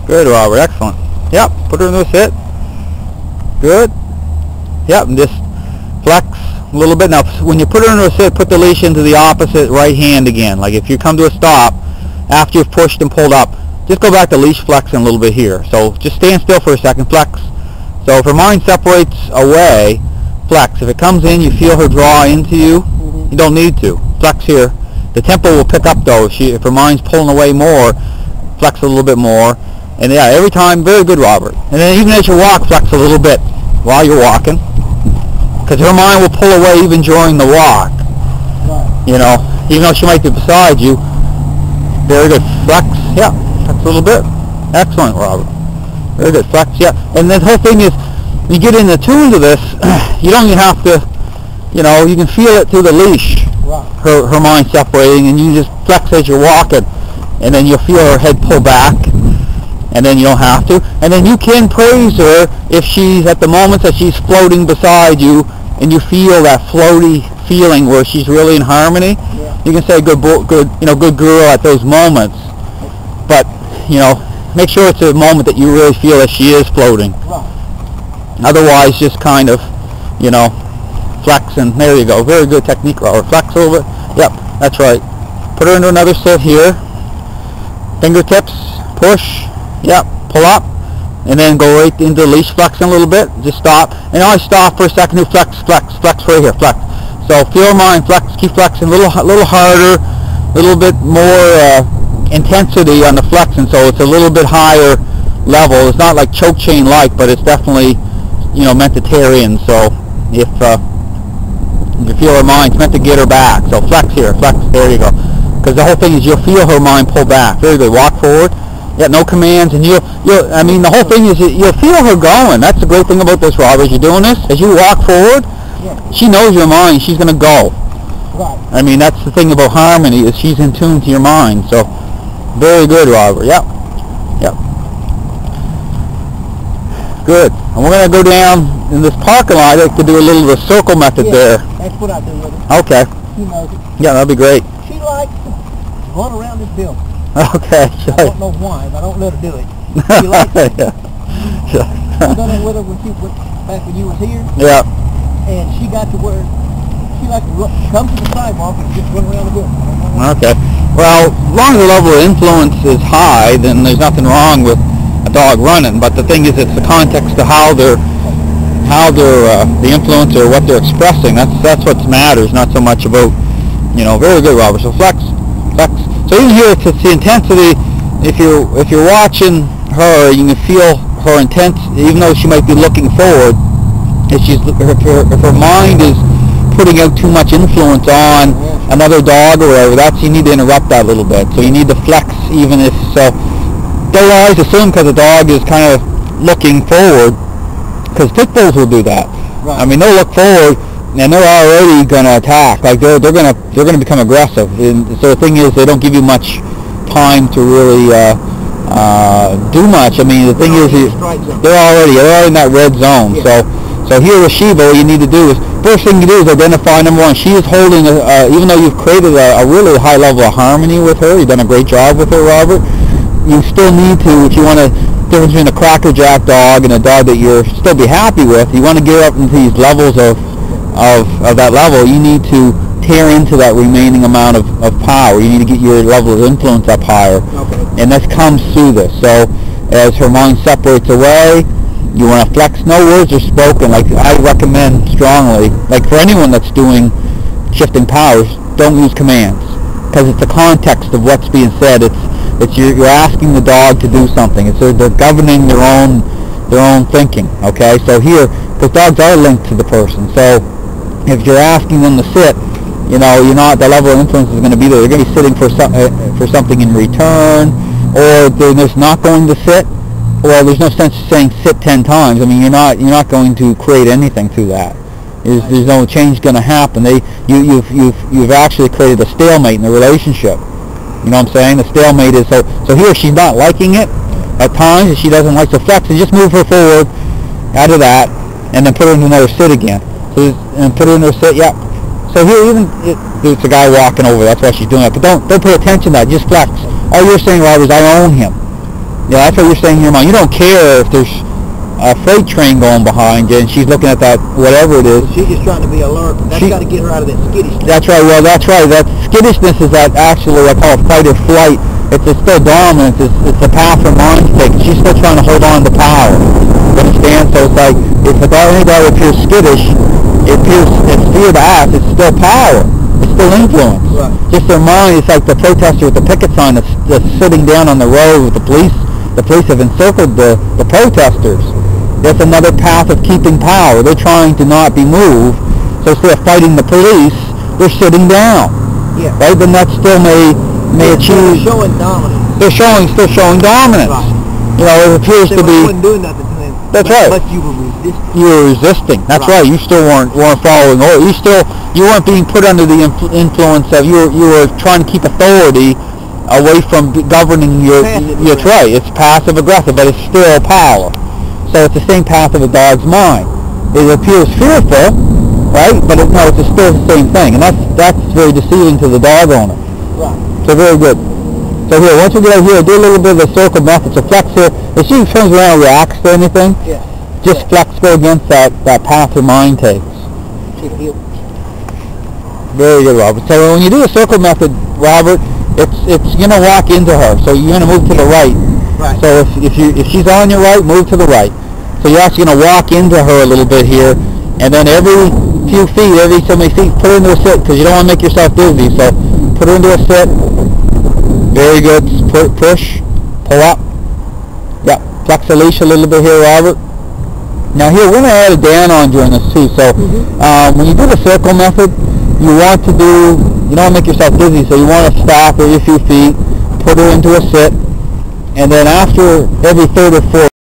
Good, Robert. Excellent. Yep. Put her in the sit. Good. Yep. And just flex a little bit. Now, when you put her into a sit, put the leash into the opposite right hand again. Like if you come to a stop after you've pushed and pulled up, just go back to leash flexing a little bit here. So just stand still for a second. Flex. So if her mind separates away, flex. If it comes in, you feel her draw into you. You don't need to. Flex here. The tempo will pick up though. If her mind's pulling away more, flex a little bit more. And yeah, every time, very good, Robert. And then even as you walk, flex a little bit while you're walking. Because her mind will pull away even during the walk. Right. You know, even though she might be beside you. Very good. Flex. Yeah. Flex a little bit. Excellent, Robert. Very good. Flex. Yeah. And the whole thing is, when you get in the tune to this, you don't even have to, you know, you can feel it through the leash. Right. Her mind separating, and you just flex as you're walking. And then you'll feel her head pull back. And then you don't have to. And then you can praise her if she's at the moments that she's floating beside you, and you feel that floaty feeling where she's really in harmony. Yeah. You can say good girl at those moments. But you know, make sure it's a moment that you really feel that she is floating. Right. Otherwise, just kind of, you know, flex, and there you go. Very good technique, Robert. Flex a little bit. Yep, that's right. Put her into another sit here. Fingertips, push. Yep, pull up, and then go right into the leash flexing a little bit. Just stop, and always stop for a second. Flex, flex, flex right here, flex. So feel mine, flex, keep flexing, a little harder, a little bit more intensity on the flexing, so it's a little bit higher level. It's not like choke chain like, but it's definitely, you know, meant to tear in. So if you feel her mind, it's meant to get her back. So flex here, flex, there you go. Because the whole thing is you'll feel her mind pull back. Very good. Walk forward. Yeah, no commands, and I mean, the whole thing is you'll feel her going. That's the great thing about this, Robert. As you're doing this, as you walk forward, Yeah. she knows your mind. She's going to go. Right. I mean, that's the thing about harmony, is she's in tune to your mind. So, very good, Robert. Yep. Yep. Good. And we're going to go down in this parking lot. I like to do a little of the circle method there. That's what I do with her. Okay. She knows it. Yeah, that'd be great. She likes to run around this building. Okay. I don't know why, but I don't let her do it. She likes it. I done it with her when back when you was here. Yeah. And she got to where she liked to come to the sidewalk and just run around the building. Okay. Well, as long as the level of influence is high, then there's nothing wrong with a dog running. But the thing is, it's the context of how they're the influence or what they're expressing. That's what matters, not so much about, you know. Very good, Robert. So flex, flex. So even here, it's the intensity. If you're watching her, you can feel her intense, even though she might be looking forward. If her mind is putting out too much influence on another dog or whatever, you need to interrupt that a little bit. So you need to flex, even if so. Don't always assume because a dog is kind of looking forward, because pit bulls will do that. Right. I mean, they'll look forward and they're already going to attack. Like they're going to become aggressive. And so the thing is, they don't give you much time to really do much. I mean, the thing is, they're already in that red zone. Yeah. So here with Shiva, what you need to do is, first thing you do is identify, number one, she is holding, even though you've created a really high level of harmony with her, you've done a great job with her, Robert, you still need to, if you want to, difference between a crackerjack dog and a dog that you're still be happy with, you want to get up into these levels of that level, you need to tear into that remaining amount of power. You need to get your level of influence up higher. Okay. And this comes through this. So as her mind separates away, you want to flex. No words are spoken. Like I recommend strongly, like for anyone that's doing shifting powers, don't use commands, because it's the context of what's being said. It's you're asking the dog to do something. It's they're governing their own thinking. Okay, so here, because dogs are linked to the person. So if you're asking them to sit, you know, the level of influence is going to be there. They're going to be sitting for something in return, or they're just not going to sit. Well, there's no sense saying sit 10 times. I mean, you're not going to create anything through that. There's no change going to happen. You've actually created a stalemate in the relationship. You know what I'm saying? The stalemate is so here she's not liking it at times, and she doesn't like to flex. And just move her forward out of that, and then put her in another sit again. And put her in her sit. Yeah. So here, it's a guy walking over. That's why she's doing it. But don't pay attention to that. Just flex. All you're saying, Robert, is I own him. Yeah, that's what you're saying here, Mom. You don't care if there's a freight train going behind you and she's looking at that, whatever it is. She's just trying to be alert. That's got to get her out of that skittishness. That's right. Well, that's right. That skittishness is that actually, I call it fight or flight. It's still dominance. It's a path her mind's taking. She's still trying to hold on to power. You understand? So it's like, if any dog appears skittish, it's fear to act. It's still power. It's still influence. Right. Just their mind. It's like the protester with the picket sign that's sitting down on the road with the police. The police have encircled the protesters. That's another path of keeping power. They're trying to not be moved. So instead of fighting the police, they're sitting down. Yeah. Right? Then that still may achieve. They're showing dominance. They're still showing dominance. Right. You know, it appears to be. Wasn't doing nothing to them. That's right. But you were resisting. You were resisting. That's right. You still weren't following order. You weren't being put under the influence of. You were trying to keep authority away from governing your. That's right. It's passive aggressive, but it's still power. So it's the same path of a dog's mind. It appears fearful, right? But no, it's still the same thing, and that's very deceiving to the dog owner. Right. So very good. So here, once we get over here, do a little bit of the circle method. So flex here. If she turns around and reacts to anything, just flex go against that path her mind takes. Very good, Robert. So when you do the circle method, Robert, it's gonna walk into her. So you're gonna move to the right. Right. So if she's on your right, move to the right. So you're actually going to walk into her a little bit here, and then every few feet, every so many feet, put her into a sit, because you don't want to make yourself dizzy. So put her into a sit. Very good. Push. Pull up. Yep. Flex the leash a little bit here, Robert. Now here, we're going to add a down on during this too. So when you do the circle method, you don't want to make yourself dizzy, so you want to stop every few feet, put her into a sit, and then after every third or fourth